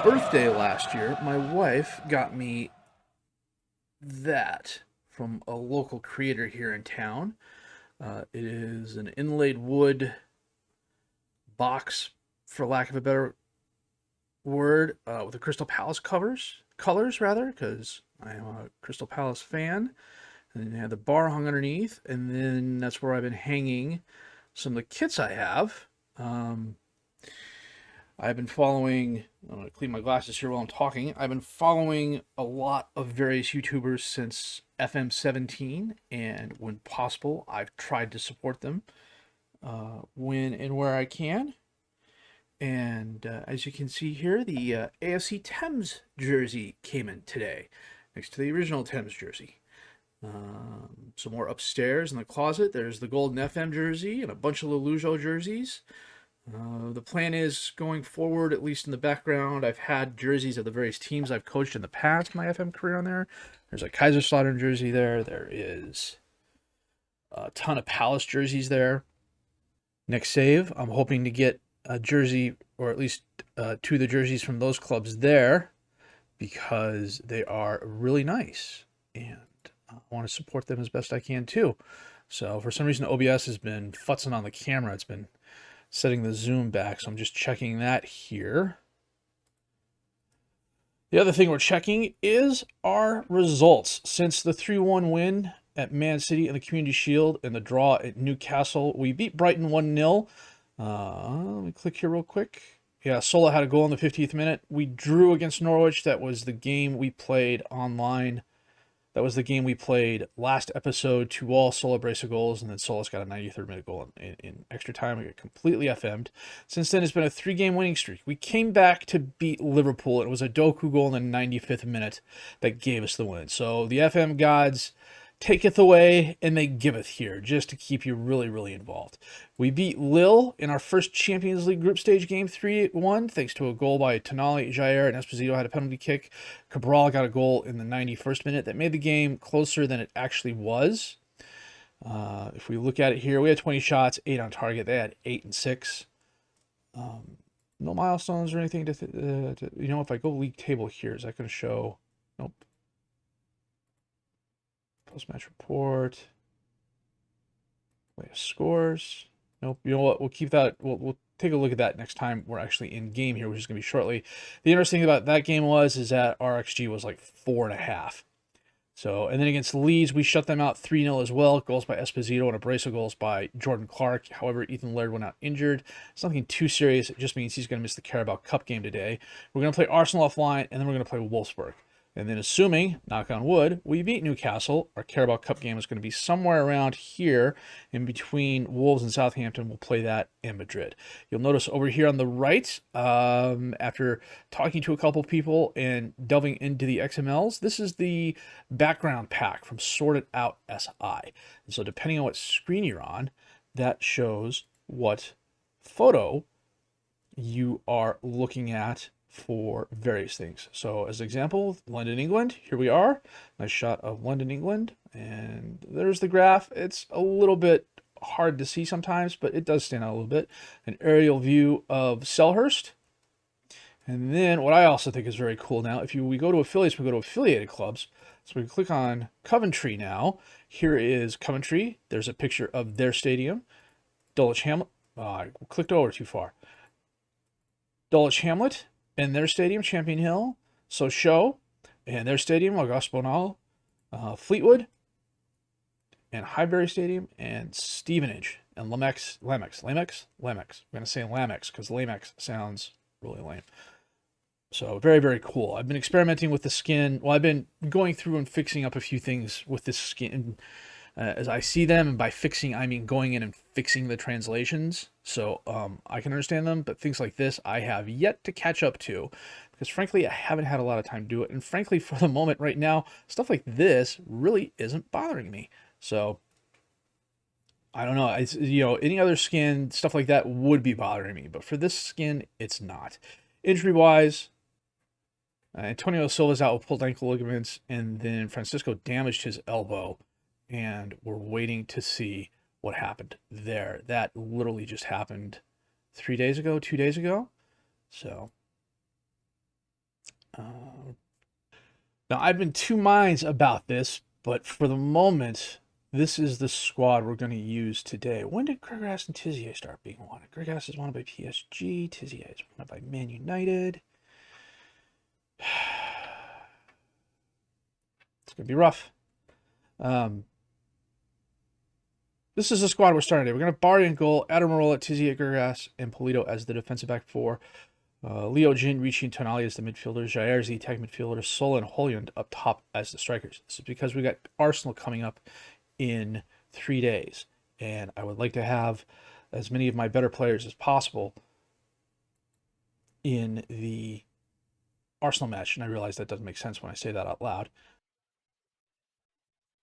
birthday last year, my wife got me that from a local creator here in town. It is an inlaid wood box, for lack of a better word, with the Crystal Palace colors rather, because I am a Crystal Palace fan. And then you have the bar hung underneath, and then that's where I've been hanging some of the kits I have. Um, I've been following, I'm going to clean my glasses here while I'm talking. I've been following a lot of various YouTubers since FM17, and when possible, I've tried to support them when and where I can. And as you can see here, the AFC Thames jersey came in today, next to the original Thames jersey. Some more upstairs in the closet. There's the Golden FM jersey and a bunch of Lelujo jerseys. The plan is going forward, at least in the background, I've had jerseys of the various teams I've coached in the past, my FM career on there. There's a Kaiserslautern jersey there. There is a ton of Palace jerseys there. Next save, I'm hoping to get a jersey, or at least two of the jerseys from those clubs there, because they are really nice, and I want to support them as best I can too. So for some reason, OBS has been futzing on the camera. It's been setting the zoom back, so I'm just checking that here. The other thing we're checking is our results. Since the 3-1 win at Man City in the Community Shield and the draw at Newcastle, we beat Brighton 1-0. Let me click here real quick. Yeah, Sola had a goal in the 50th minute. We drew against Norwich. That was the game we played online. That was the game we played last episode. 2-2, Sola brace of goals, and then Sola's got a 93rd minute goal in extra time. We got completely FM'd. Since then, it's been a 3-game winning streak. We came back to beat Liverpool. It was a Doku goal in the 95th minute that gave us the win. So the FM gods taketh away and they giveth here, just to keep you really, really involved. We beat Lille in our first Champions League group stage game 3-1, thanks to a goal by Tonali, Jair, and Esposito had a penalty kick. Cabral got a goal in the 91st minute that made the game closer than it actually was. If we look at it here, we had 20 shots, 8 on target. They had 8 and 6. No milestones or anything if I go league table here, is that going to show? Nope. Post-match report. Latest scores. Nope. You know what? We'll keep that. We'll take a look at that next time we're actually in game here, which is going to be shortly. The interesting thing about that game is that RXG was like 4.5. So, and then against Leeds, we shut them out 3-0 as well. Goals by Esposito and a brace of goals by Jordan Clark. However, Ethan Laird went out injured. It's nothing too serious. It just means he's going to miss the Carabao Cup game today. We're going to play Arsenal offline, and then we're going to play Wolfsburg. And then assuming, knock on wood, we beat Newcastle, our Carabao Cup game is going to be somewhere around here in between Wolves and Southampton. We'll play that in Madrid. You'll notice over here on the right, after talking to a couple people and delving into the XMLs, this is the background pack from Sorted Out SI. And so depending on what screen you're on, that shows what photo you are looking at for various things. So as an example, London, England, here we are. Nice shot of London, England. And there's the graph. It's a little bit hard to see sometimes, but it does stand out a little bit. An aerial view of Selhurst. And then what I also think is very cool now, if we go to affiliates, we go to affiliated clubs. So we click on Coventry now. Here is Coventry. There's a picture of their stadium. Dulwich Hamlet. I clicked over too far. Dulwich Hamlet. In their stadium, Champion Hill, Sochaux, and their stadium, Auguste Bonal, Fleetwood, and Highbury Stadium, and Stevenage, and Lamex. I'm going to say Lamex because Lamex sounds really lame. So very, very cool. I've been experimenting with the skin. Well, I've been going through and fixing up a few things with this skin as I see them, and by fixing, I mean going in and fixing the translations, so I can understand them, but things like this, I have yet to catch up to, because frankly, I haven't had a lot of time to do it, and frankly, for the moment right now, stuff like this really isn't bothering me, so I don't know, any other skin, stuff like that would be bothering me, but for this skin, it's not. Injury-wise, Antonio Silva's out with pulled ankle ligaments, and then Francisco damaged his elbow, and we're waiting to see what happened there. That literally just happened 2 days ago. So Now, I've been two minds about this, but for the moment, this is the squad we're going to use today. When did Grigas and Tizier start being wanted? Grigas is wanted by PSG. Tizier is wanted by Man United. It's going to be rough. This is the squad we're starting today. We're going to have Barry in goal, Adamarola, Tizier, Grigas, and Polito as the defensive back four. Leo, Jin, Ricci, and Tonali as the midfielders. Jair is the attacking midfielder. Sola and Holland up top as the strikers. This is because we got Arsenal coming up in 3 days. And I would like to have as many of my better players as possible in the Arsenal match. And I realize that doesn't make sense when I say that out loud.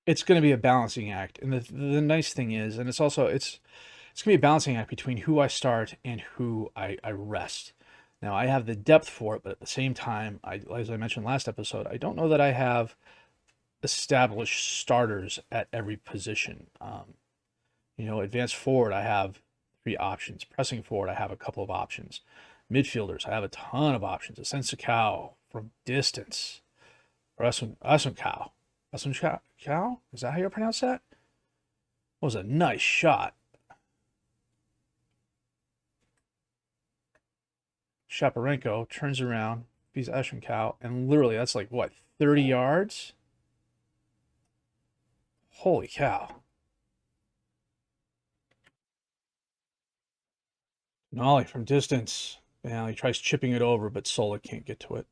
It's going to be a balancing act. And the nice thing is, and it's going to be a balancing act between who I start and who I rest. Now, I have the depth for it, but at the same time, as I mentioned last episode, I don't know that I have established starters at every position. Advanced forward, I have 3 options. Pressing forward, I have a couple of options. Midfielders, I have a ton of options. Asensio from distance. Or Asensio. Asensio? Is that how you pronounce that? That was a nice shot. Shaparenko turns around, beats Ashenkow, and literally that's like, what, 30 yards? Holy cow. Nolly from distance. He tries chipping it over, but Sola can't get to it.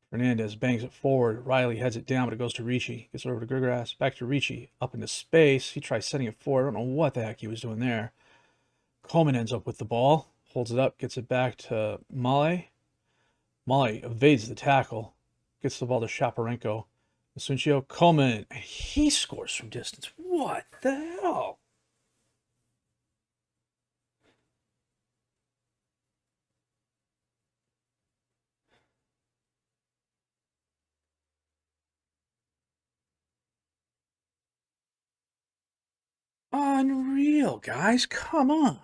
Fernandez bangs it forward. Riley heads it down, but it goes to Ricci. Gets it over to Grigas. Back to Ricci. Up into space. He tries setting it forward. I don't know what the heck he was doing there. Coleman ends up with the ball. Holds it up, gets it back to Male. Male evades the tackle, gets the ball to Shaparenko. Asensio, Coleman, and he scores from distance. What the hell? Unreal, guys. Come on.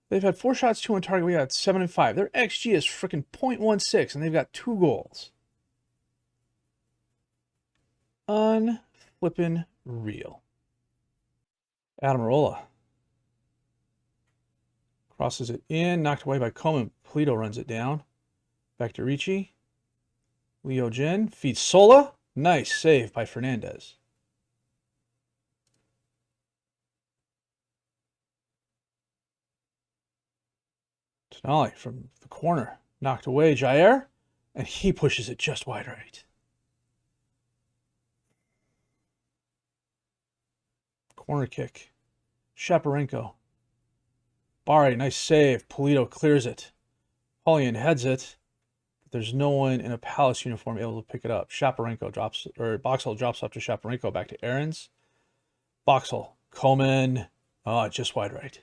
They've had 4 shots, 2 on target. We got 7 and 5. Their XG is freaking 0.16, and they've got 2 goals. Unflippin' real. Adamarola crosses it in, knocked away by Coleman. Polito runs it down. Back to Ricci. Leo Jin feeds Sola. Nice save by Fernandez. Tonali from the corner. Knocked away Jair. And he pushes it just wide right. Corner kick. Shaparenko. Barry, nice save. Polito clears it. Holland heads it. There's no one in a Palace uniform able to pick it up. Shaparenko drops, or Boxall drops up to Shaparenko, back to Aarons. Boxall, Coleman, just wide right.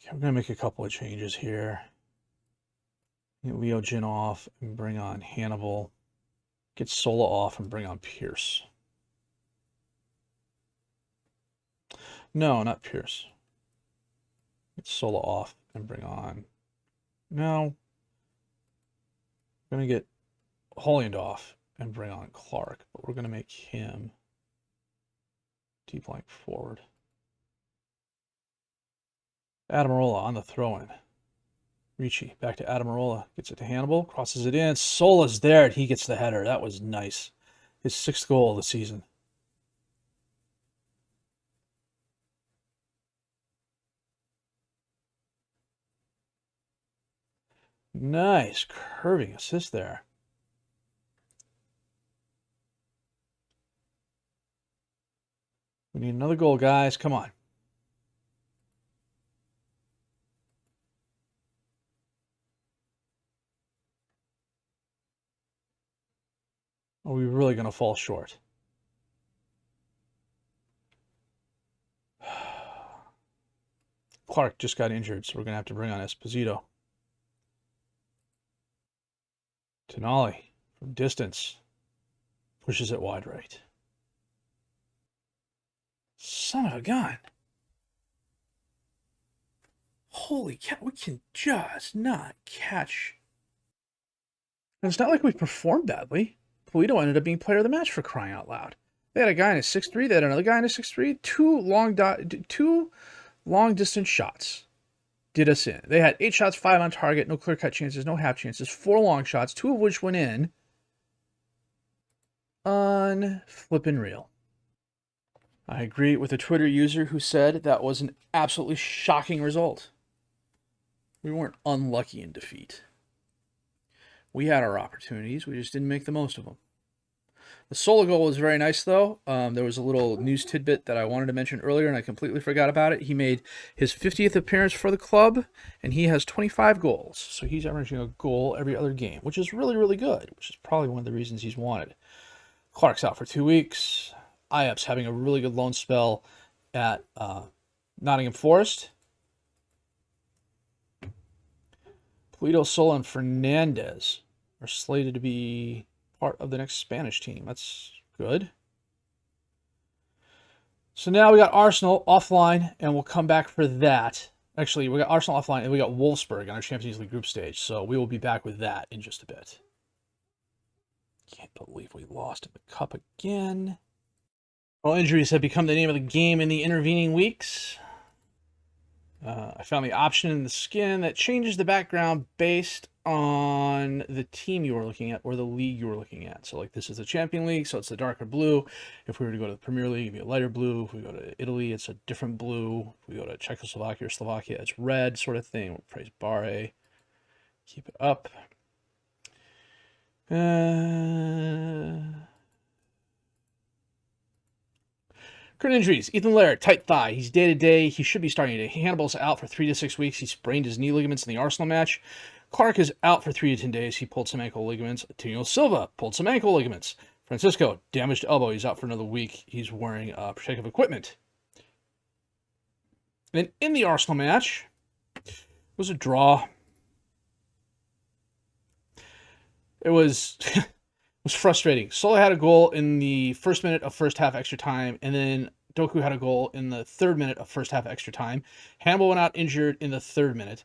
Okay, I'm going to make a couple of changes here. Get Leo Jin off and bring on Hannibal. Get Sola off and bring on Pierce. No, not Pierce. Get Sola off and bring on... No. I'm going to get Holland off and bring on Clark, but we're going to make him deep flank forward. Adamarola on the throw-in. Ricci back to Adamarola. Gets it to Hannibal. Crosses it in. Sola's there, and he gets the header. That was nice. His 6th goal of the season. Nice curving assist there. We need another goal, guys. Come on. Are we really going to fall short? Clark just got injured, so we're going to have to bring on Esposito. Tonali from distance pushes it wide right. Son of a gun. Holy cow, we can just not catch. And it's not like we performed badly. Polito ended up being player of the match, for crying out loud. They had a guy in a 6'3", they had another guy in a 6'3", two long distance shots did us in. They had 8 shots, 5 on target, no clear cut chances, no half chances, 4 long shots, 2 of which went in. Unflippin' real. I agree with a Twitter user who said that was an absolutely shocking result. We weren't unlucky in defeat. We had our opportunities. We just didn't make the most of them. The solo goal was very nice, though. There was a little news tidbit that I wanted to mention earlier, and I completely forgot about it. He made his 50th appearance for the club, and he has 25 goals. So he's averaging a goal every other game, which is really, really good, which is probably one of the reasons he's wanted. Clark's out for 2 weeks. Iap's having a really good loan spell at Nottingham Forest. Polito, Sola, and Fernandez are slated to be part of the next Spanish team. That's good. So now we got Arsenal offline, and we'll come back for that. Actually, we got Arsenal offline, and we got Wolfsburg on our Champions League group stage. So we will be back with that in just a bit. Can't believe we lost in the cup again. Well, injuries have become the name of the game in the intervening weeks. I found the option in the skin that changes the background based on the team you were looking at or the league you were looking at. So like this is the Champions League, so it's the darker blue. If we were to go to the Premier League, it'd be a lighter blue. If we go to Italy, it's a different blue. If we go to Czechoslovakia or Slovakia, it's red, sort of thing. We'll praise Barre. Keep it up. Current injuries. Ethan Laird, tight thigh. He's day-to-day. He should be starting today. Hannibal's out for 3 to 6 weeks. He sprained his knee ligaments in the Arsenal match. Clark is out for 3 to 10 days. He pulled some ankle ligaments. Tino Silva pulled some ankle ligaments. Francisco, damaged elbow. He's out for another week. He's wearing protective equipment. And then in the Arsenal match, it was a draw. It was... was frustrating. Sola had a goal in the first minute of first half extra time, and then Doku had a goal in the 3rd minute of first half extra time. Hannibal went out injured in the 3rd minute.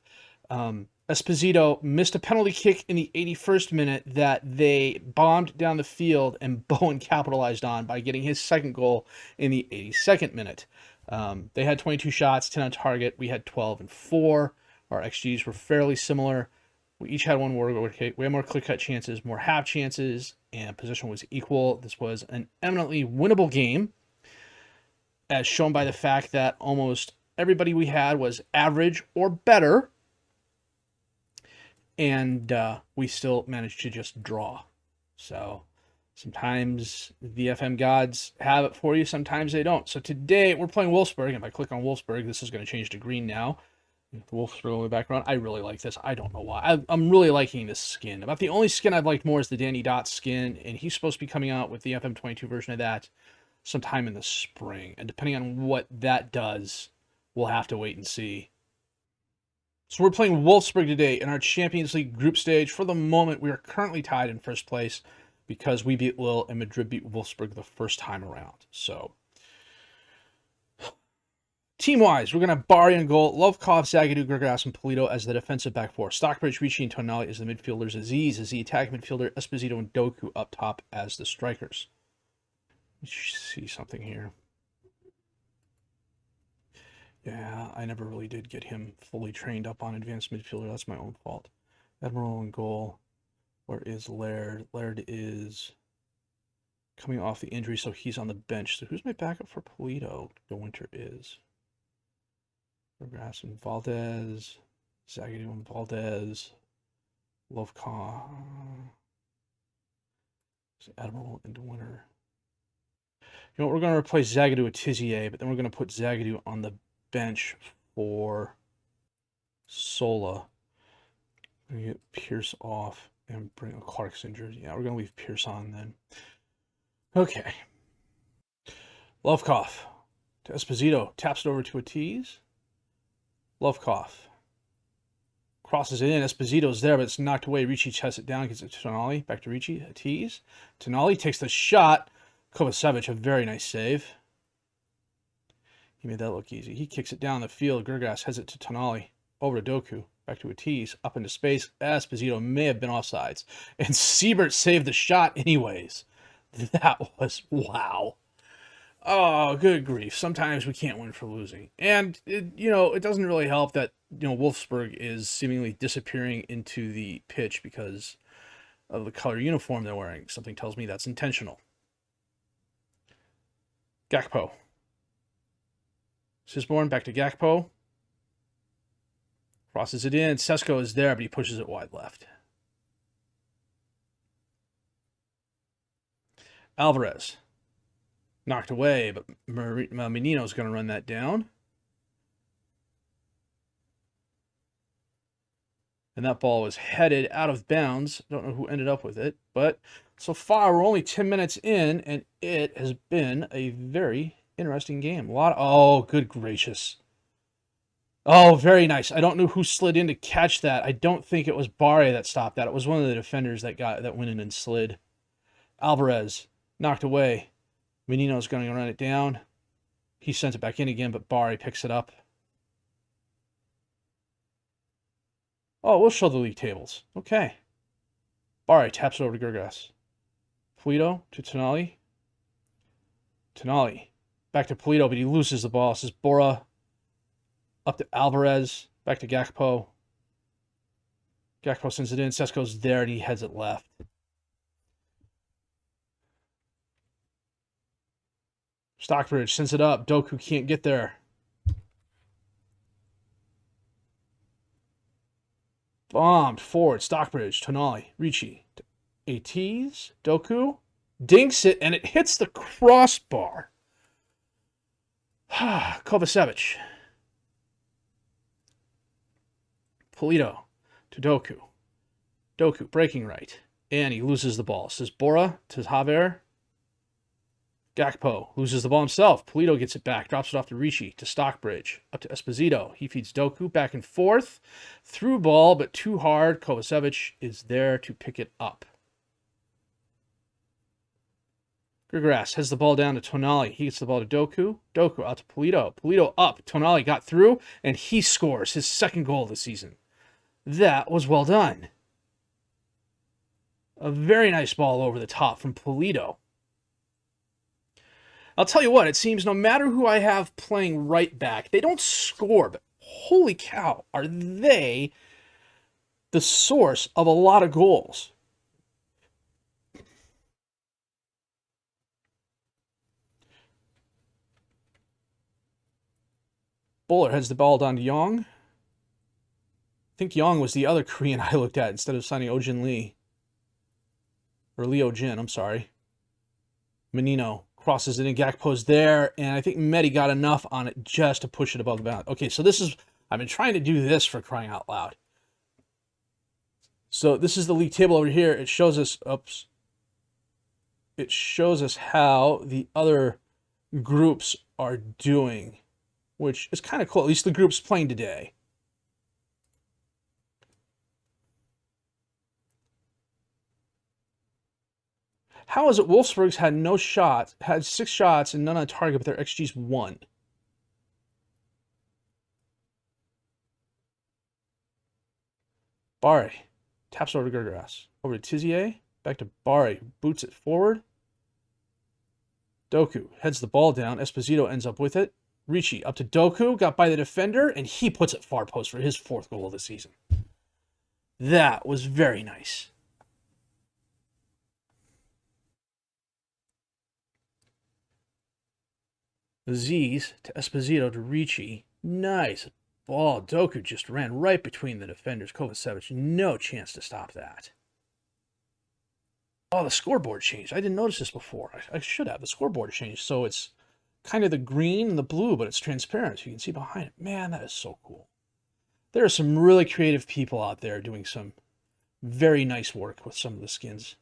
Esposito missed a penalty kick in the 81st minute that they bombed down the field, and Bowen capitalized on by getting his 2nd goal in the 82nd minute. They had 22 shots, 10 on target. We had 12 and 4. Our XGs were fairly similar. We each had one more. We had more clear-cut chances, more half chances, and possession was equal. This was an eminently winnable game, as shown by the fact that almost everybody we had was average or better, and we still managed to just draw. So sometimes the FM gods have it for you, sometimes they don't. So today we're playing Wolfsburg, and if I click on Wolfsburg, this is going to change to green now. Wolfsburg in the background. I really like this. I don't know why. I'm really liking this skin. About the only skin I've liked more is the Danny Dot skin, and he's supposed to be coming out with the FM22 version of that sometime in the spring. And depending on what that does, we'll have to wait and see. So we're playing Wolfsburg today in our Champions League group stage. For the moment, we are currently tied in first place because we beat Lille and Madrid beat Wolfsburg the first time around. So... team-wise, we're going to have Barry in goal, Lovkov, Zagadou, Grigas, and Polito as the defensive back four. Stockbridge, Ricci, and Tonali as the midfielders. Aziz as the attack midfielder. Esposito and Doku up top as the strikers. Let's see something here. Yeah, I never really did get him fully trained up on advanced midfielder. That's my own fault. Admiral in goal. Where is Laird? Laird is coming off the injury, so he's on the bench. So who's my backup for Polito? The winter is... Grass and Valdez, Zagadou and Valdez, Lovkov, Admiral and Winter. You know what, we're going to replace Zagadou with Tizier, but then we're going to put Zagadou on the bench for Sola. We're going to get Pierce off and bring a Clark's injured. Yeah, we're going to leave Pierce on then. Okay. Lovkov to Esposito, taps it over to a tease. Lovkov crosses it in. Esposito's there, but it's knocked away. Ricci chests it down, gets it to Tonali. Back to Ricci, a tease. Tonali takes the shot. Kovacevic, a very nice save. He made that look easy. He kicks it down the field. Gergas heads it to Tonali. Over to Doku. Back to Ortiz. Up into space. Esposito may have been offsides. And Siebert saved the shot anyways. That was wow. Oh, good grief. Sometimes we can't win for losing. And, it doesn't really help that, Wolfsburg is seemingly disappearing into the pitch because of the color uniform they're wearing. Something tells me that's intentional. Gakpo. Sisborn back to Gakpo. Crosses it in. Sesko is there, but he pushes it wide left. Alvarez. Knocked away, but Menino's going to run that down. And that ball was headed out of bounds. Don't know who ended up with it. But so far, we're only 10 minutes in, and it has been a very interesting game. Oh, good gracious. Oh, very nice. I don't know who slid in to catch that. I don't think it was Barre that stopped that. It was one of the defenders that went in and slid. Alvarez knocked away. Menino's going to run it down. He sends it back in again, but Barre picks it up. Oh, we'll show the league tables. Okay. Barre taps it over to Gergas. Polito to Tonali. Tonali back to Polito, but he loses the ball. This is Bora. Up to Alvarez. Back to Gakpo. Gakpo sends it in. Sesko's there, and he heads it left. Stockbridge sends it up. Doku can't get there. Bombed forward. Stockbridge. Tonali. Ricci. ATs. Doku. Dinks it, and it hits the crossbar. Kovacevic. Polito to Doku. Doku breaking right. And he loses the ball. This is Bora to Javier. Gakpo loses the ball himself. Polito gets it back. Drops it off to Ricci, to Stockbridge. Up to Esposito. He feeds Doku back and forth. Through ball, but too hard. Kovacevic is there to pick it up. Gergas has the ball down to Tonali. He gets the ball to Doku. Doku out to Polito. Polito up. Tonali got through, and he scores his second goal of the season. That was well done. A very nice ball over the top from Polito. I'll tell you what, it seems no matter who I have playing right back, they don't score, but holy cow, are they the source of a lot of goals. Bowler heads the ball down to Young. I think Young was the other Korean I looked at instead of signing Ojin Lee. Or Leo Jin, I'm sorry. Menino crosses it in. Gakpo's there, and I think Medi got enough on it just to push it above the bound. Okay, so this is... I've been trying to do this for crying out loud. So this is the league table over here. It shows us... Oops. It shows us how the other groups are doing, which is kind of cool. At least the groups playing today. How is it Wolfsburg's had no shots, had 6 shots and none on target, but their XG's 1? Barre taps over to Gergas. Over to Tizier. Back to Barre, who boots it forward. Doku heads the ball down. Esposito ends up with it. Ricci up to Doku, got by the defender, and he puts it far post for his 4th goal of the season. That was very nice. Aziz to Esposito to Ricci. Nice ball. Doku just ran right between the defenders. Kovacevic, no chance to stop that. Oh, the scoreboard changed. I didn't notice this before. I should have. The scoreboard changed. So it's kind of the green and the blue, but it's transparent. So you can see behind it. Man, that is so cool. There are some really creative people out there doing some very nice work with some of the skins.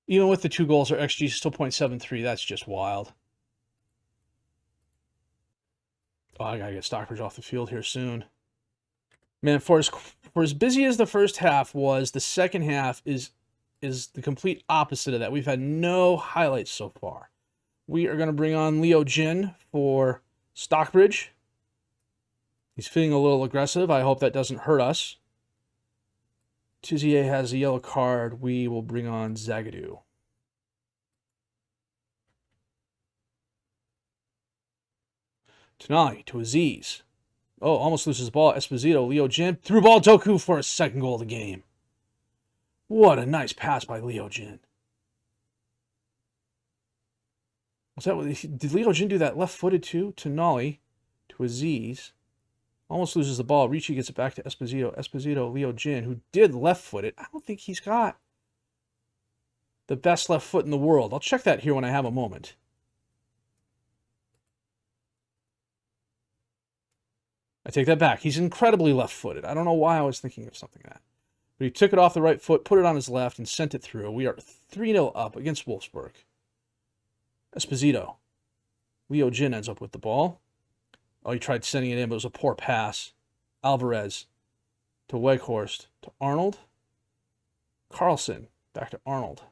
Even with the 2 goals, our XG is still 0.73. That's just wild. Oh, I gotta get Stockbridge off the field here soon. Man, for as busy as the first half was, the second half is the complete opposite of that. We've had no highlights so far. We are going to bring on Leo Jin for Stockbridge. He's feeling a little aggressive. I hope that doesn't hurt us. Tizier has a yellow card. We will bring on Zagadou. Tonali to Aziz. Oh, almost loses the ball. Esposito, Leo Jin. Through ball, Doku for a second goal of the game. What a nice pass by Leo Jin. Was that what, did Leo Jin do that left-footed too? Tonali to Aziz. Almost loses the ball. Ricci gets it back to Esposito. Esposito, Leo Jin, who did left-foot it. I don't think he's got the best left foot in the world. I'll check that here when I have a moment. I take that back. He's incredibly left-footed. I don't know why I was thinking of something like that. But he took it off the right foot, put it on his left, and sent it through. We are 3-0 up against Wolfsburg. Esposito. Leo Jin ends up with the ball. Oh, he tried sending it in, but it was a poor pass. Alvarez to Weghorst to Arnold. Carlson back to Arnold.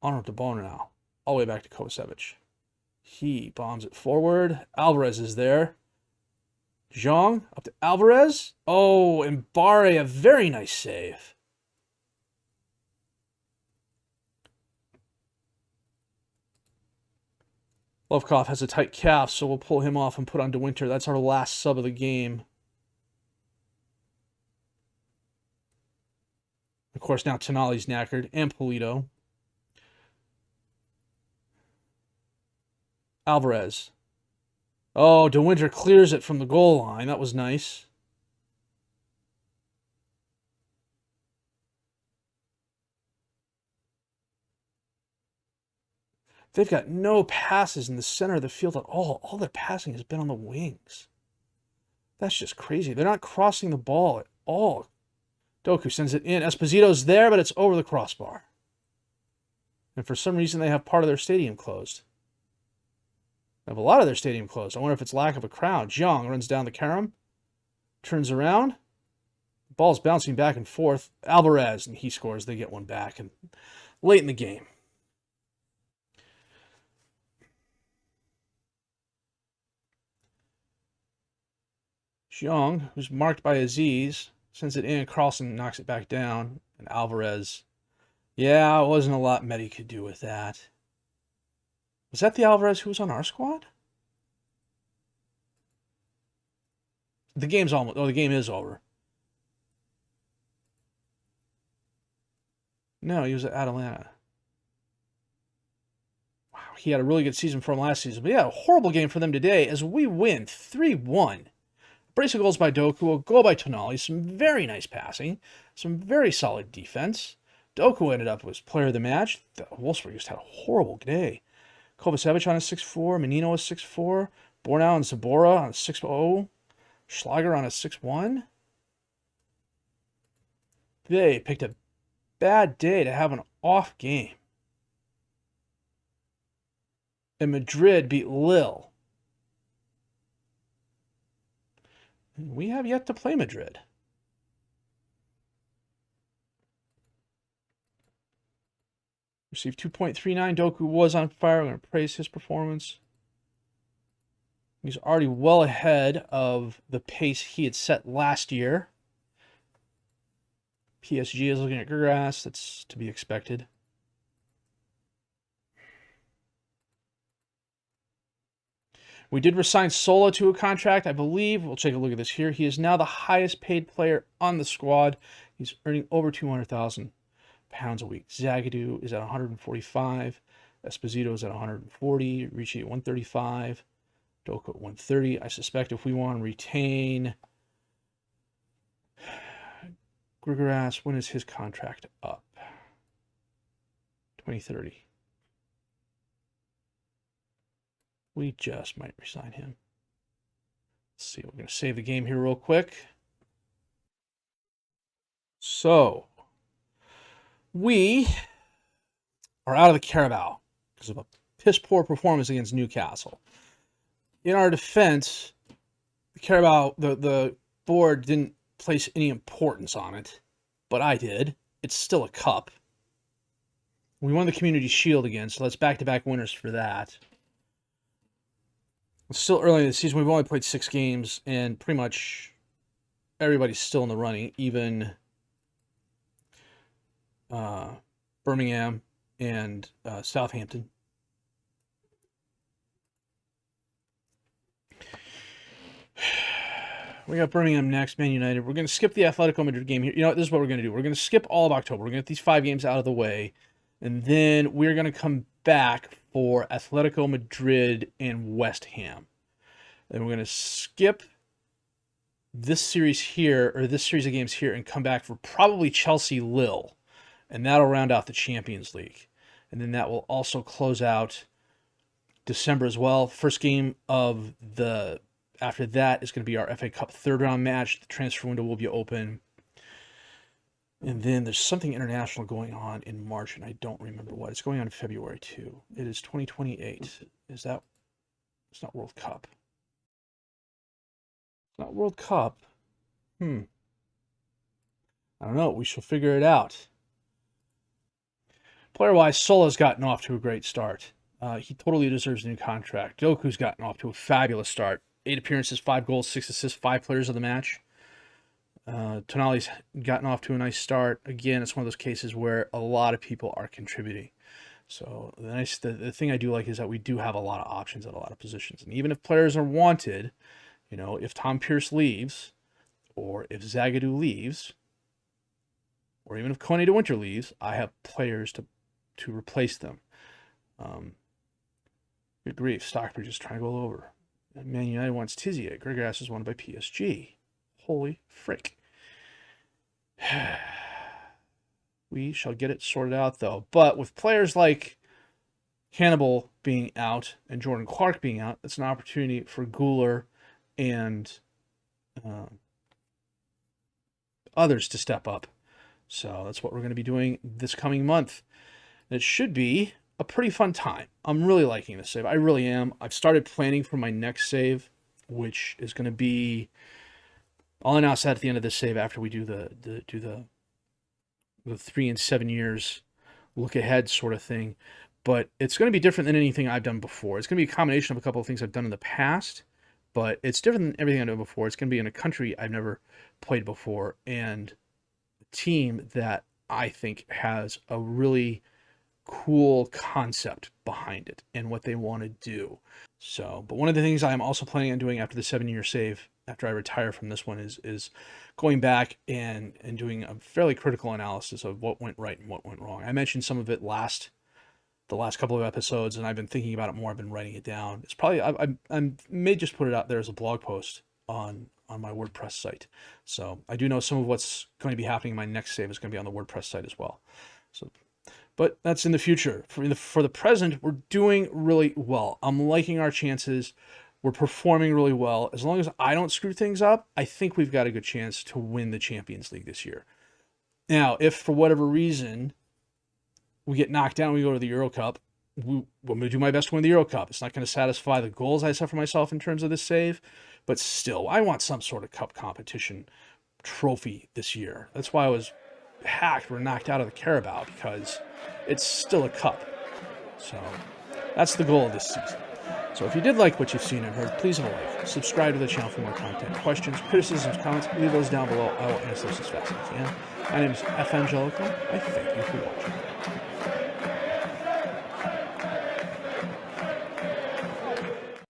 Arnold to Bonanow. All the way back to Kovacevic. He bombs it forward. Alvarez is there. Zhang up to Alvarez. Oh, and Barre, a very nice save. Lovkov has a tight calf, so we'll pull him off and put on De Winter. That's our last sub of the game. Of course, now Tonali's knackered, and Polito. Alvarez. Oh, De Winter clears it from the goal line. That was nice. They've got no passes in the center of the field at all. All their passing has been on the wings. That's just crazy. They're not crossing the ball at all. Doku sends it in. Esposito's there, but it's over the crossbar. And for some reason, they have part of their stadium closed. They have a lot of their stadium closed. I wonder if it's lack of a crowd. Zhang runs down the carom. Turns around. The ball's bouncing back and forth. Alvarez, and he scores. They get one back. And late in the game. Zhang, who's marked by Aziz, sends it in. Carlson knocks it back down. And Alvarez. Yeah, it wasn't a lot Medi could do with that. Was that the Alvarez who was on our squad? The game's almost... Oh, the game is over. No, he was at Atalanta. Wow, he had a really good season from last season. But yeah, a horrible game for them today as we win 3-1. Brace of goals by Doku, a goal by Tonali, some very nice passing, some very solid defense. Doku ended up as player of the match. Wolfsburg just had a horrible day. Kovacevic on a 6-4, Menino a 6-4, Bornau and Zabora on a 6-0, Schlager on a 6-1. They picked a bad day to have an off game. And Madrid beat Lille. We have yet to play Madrid. Received 2.39. Doku was on fire. I'm going to praise his performance. He's already well ahead of the pace he had set last year. PSG is looking at grass. That's to be expected. We did resign Sola to a contract, I believe. We'll take a look at this here. He is now the highest paid player on the squad. He's earning over £200,000 a week. Zagadou is at 145. Esposito is at 140. Ricci at 135. Doku at 130. I suspect if we want to retain Grigoras, when is his contract up? 2030. We just might resign him. Let's see. We're going to save the game here real quick. So, we are out of the Carabao because of a piss-poor performance against Newcastle. In our defense, the Carabao, the board didn't place any importance on it, but I did. It's still a cup. We won the Community Shield again, so that's back-to-back winners for that. It's still early in the season. We've only played 6 games, and pretty much everybody's still in the running, even Birmingham and Southampton. We got Birmingham next, Man United. We're going to skip the Atletico Madrid game here. You know what? This is what we're going to do. We're going to skip all of October. We're going to get these 5 games out of the way. And then we're going to come back for Atletico Madrid and West Ham. And we're going to skip this series here, or this series of games here, and come back for probably Chelsea-Lille. And that'll round out the Champions League. And then that will also close out December as well. First game of the... After that is going to be our FA Cup third-round match. The transfer window will be open. And then there's something international going on in March, and I don't remember what. It's going on in February, too. It is 2028. Is that... It's not World Cup. It's not World Cup. I don't know. We shall figure it out. Player-wise, Sola's gotten off to a great start. He totally deserves a new contract. Doku's gotten off to a fabulous start. 8 appearances, 5 goals, 6 assists, 5 players of the match. Tonali's gotten off to a nice start. Again, it's one of those cases where a lot of people are contributing. So the thing I do like is that we do have a lot of options at a lot of positions. And even if players are wanted, you know, if Tom Pierce leaves, or if Zagadou leaves, or even if Kone de Winter leaves, I have players to replace them. Good grief, Stockbridge is trying to go over. Man United wants Tizier. Gregaras is wanted by PSG. Holy frick. We shall get it sorted out, though. But with players like Hannibal being out and Jordan Clark being out, it's an opportunity for Guler and others to step up. So that's what we're going to be doing this coming month. And it should be a pretty fun time. I'm really liking this save. I really am. I've started planning for my next save, which is going to be... I'll announce that at the end of this save after we do the 3 and 7 years look ahead sort of thing. But it's going to be different than anything I've done before. It's going to be a combination of a couple of things I've done in the past, but it's different than everything I've done before. It's going to be in a country I've never played before, and a team that I think has a really cool concept behind it and what they want to do. So, but one of the things I'm also planning on doing after the 7-year save, after I retire from this one, is going back and doing a fairly critical analysis of what went right and what went wrong. I mentioned some of it the last couple of episodes, and I've been thinking about it more. I've been writing it down. It's probably I may just put it out there as a blog post on my WordPress site. So I do know some of what's going to be happening in my next save is going to be on the WordPress site as well. So, but that's in the future. For the present, we're doing really well. I'm liking our chances. We're performing really well. As long as I don't screw things up, I think we've got a good chance to win the Champions League this year. Now, if for whatever reason we get knocked down, we go to the Euro Cup, I'm going to do my best to win the Euro Cup. It's not going to satisfy the goals I set for myself in terms of this save, but still, I want some sort of cup competition trophy this year. That's why I was hacked or knocked out of the Carabao, because it's still a cup. So that's the goal of this season. So if you did like what you've seen and heard, please leave a like. Subscribe to the channel for more content. Questions, criticisms, comments, leave those down below. I will answer those as fast as I can. My name is F. Angelico. I thank you for watching.